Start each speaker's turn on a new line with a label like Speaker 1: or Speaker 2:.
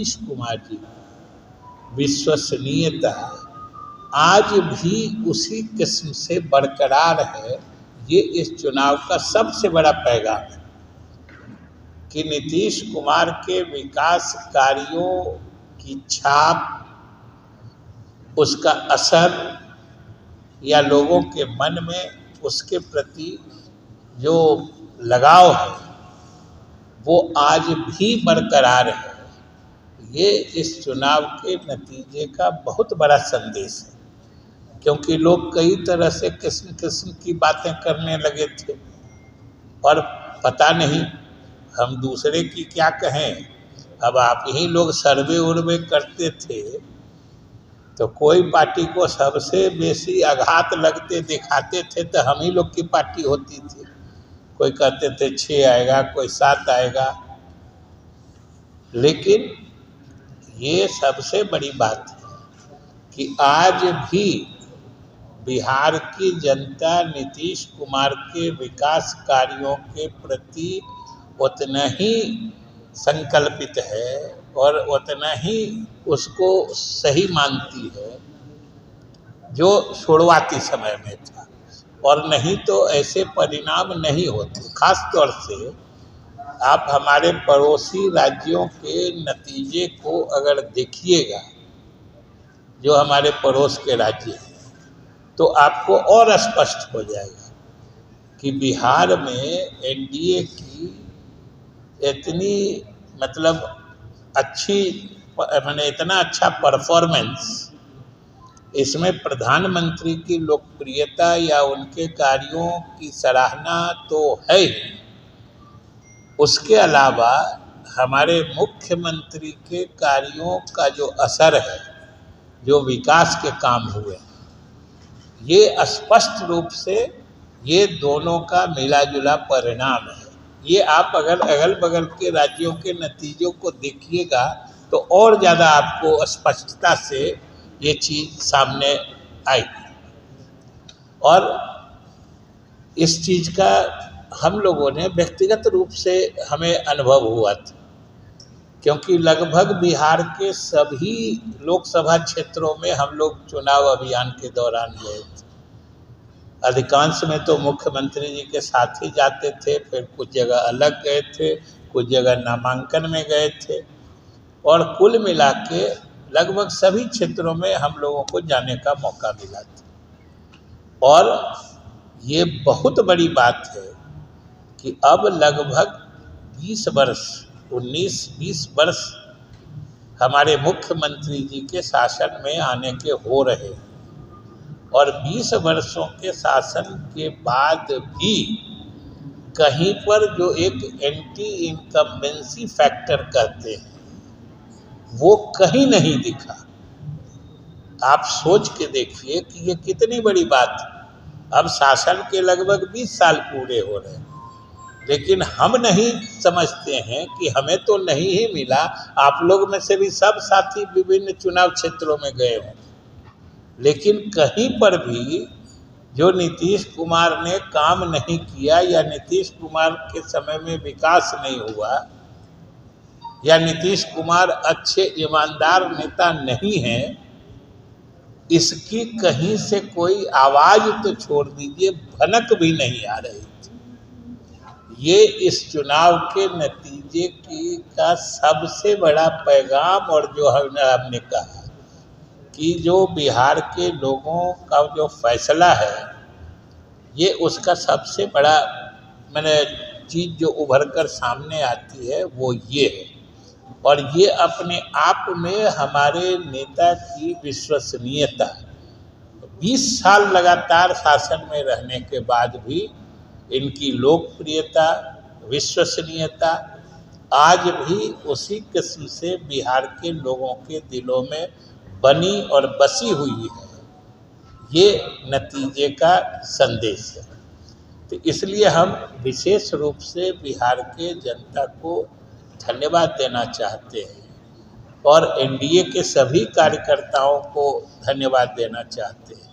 Speaker 1: नीतीश कुमार जी विश्वसनीयता आज भी उसी किस्म से बरकरार है। ये इस चुनाव का सबसे बड़ा पैगाम है कि नीतीश कुमार के विकास कार्यों की छाप, उसका असर या लोगों के मन में उसके प्रति जो लगाव है वो आज भी बरकरार है। ये इस चुनाव के नतीजे का बहुत बड़ा संदेश है, क्योंकि लोग कई तरह से किस्म किस्म की बातें करने लगे थे और पता नहीं हम दूसरे की क्या कहें। अब आप ही लोग सर्वे उर्वे करते थे तो कोई पार्टी को सबसे बेसी आघात लगते दिखाते थे तो हम ही लोग की पार्टी होती थी। कोई कहते थे 6 आएगा, कोई 7 आएगा। लेकिन ये सबसे बड़ी बात है कि आज भी बिहार की जनता नीतीश कुमार के विकास कार्यों के प्रति उतना ही संकल्पित है और उतना ही उसको सही मानती है जो शुरुआती समय में था, और नहीं तो ऐसे परिणाम नहीं होते। खास तौर से आप हमारे पड़ोसी राज्यों के नतीजे को अगर देखिएगा, जो हमारे पड़ोस के राज्य हैं, तो आपको और स्पष्ट हो जाएगा कि बिहार में एनडीए की इतनी अच्छी इतना अच्छा परफॉर्मेंस, इसमें प्रधानमंत्री की लोकप्रियता या उनके कार्यों की सराहना तो है ही, उसके अलावा हमारे मुख्यमंत्री के कार्यों का जो असर है, जो विकास के काम हुए, ये स्पष्ट रूप से ये दोनों का मिला जुला परिणाम है। ये आप अगर अगल बगल के राज्यों के नतीजों को देखिएगा तो और ज़्यादा आपको स्पष्टता से ये चीज़ सामने आएगी। और इस चीज़ का हम लोगों ने व्यक्तिगत रूप से हमें अनुभव हुआ था, क्योंकि लगभग बिहार के सभी लोकसभा क्षेत्रों में हम लोग चुनाव अभियान के दौरान गए थे। अधिकांश में तो मुख्यमंत्री जी के साथ ही जाते थे, फिर कुछ जगह अलग गए थे, कुछ जगह नामांकन में गए थे, और कुल मिला के लगभग सभी क्षेत्रों में हम लोगों को जाने का मौका मिला था। और ये बहुत बड़ी बात है कि अब लगभग 20 वर्ष 19-20 वर्ष हमारे मुख्यमंत्री जी के शासन में आने के हो रहे हैं, और 20 वर्षों के शासन के बाद भी कहीं पर जो एक एंटी इनकम्बेंसी फैक्टर कहते हैं वो कहीं नहीं दिखा। आप सोच के देखिए कि ये कितनी बड़ी बात है। अब शासन के लगभग 20 साल पूरे हो रहे हैं, लेकिन हम नहीं समझते हैं कि हमें तो नहीं ही मिला। आप लोग में से भी सब साथी विभिन्न चुनाव क्षेत्रों में गए हों, लेकिन कहीं पर भी जो नीतीश कुमार ने काम नहीं किया, या नीतीश कुमार के समय में विकास नहीं हुआ, या नीतीश कुमार अच्छे ईमानदार नेता नहीं हैं, इसकी कहीं से कोई आवाज़ तो छोड़ दीजिए, भनक भी नहीं आ रही थी। ये इस चुनाव के नतीजे का सबसे बड़ा पैगाम, और जो हमने कहा कि जो बिहार के लोगों का जो फैसला है, ये उसका सबसे बड़ा चीज़ जो उभर कर सामने आती है वो ये है। और ये अपने आप में हमारे नेता की विश्वसनीयता, 20 साल लगातार शासन में रहने के बाद भी इनकी लोकप्रियता, विश्वसनीयता आज भी उसी किस्म से बिहार के लोगों के दिलों में बनी और बसी हुई है। ये नतीजे का संदेश है। तो इसलिए हम विशेष रूप से बिहार के जनता को धन्यवाद देना चाहते हैं और एनडीए के सभी कार्यकर्ताओं को धन्यवाद देना चाहते हैं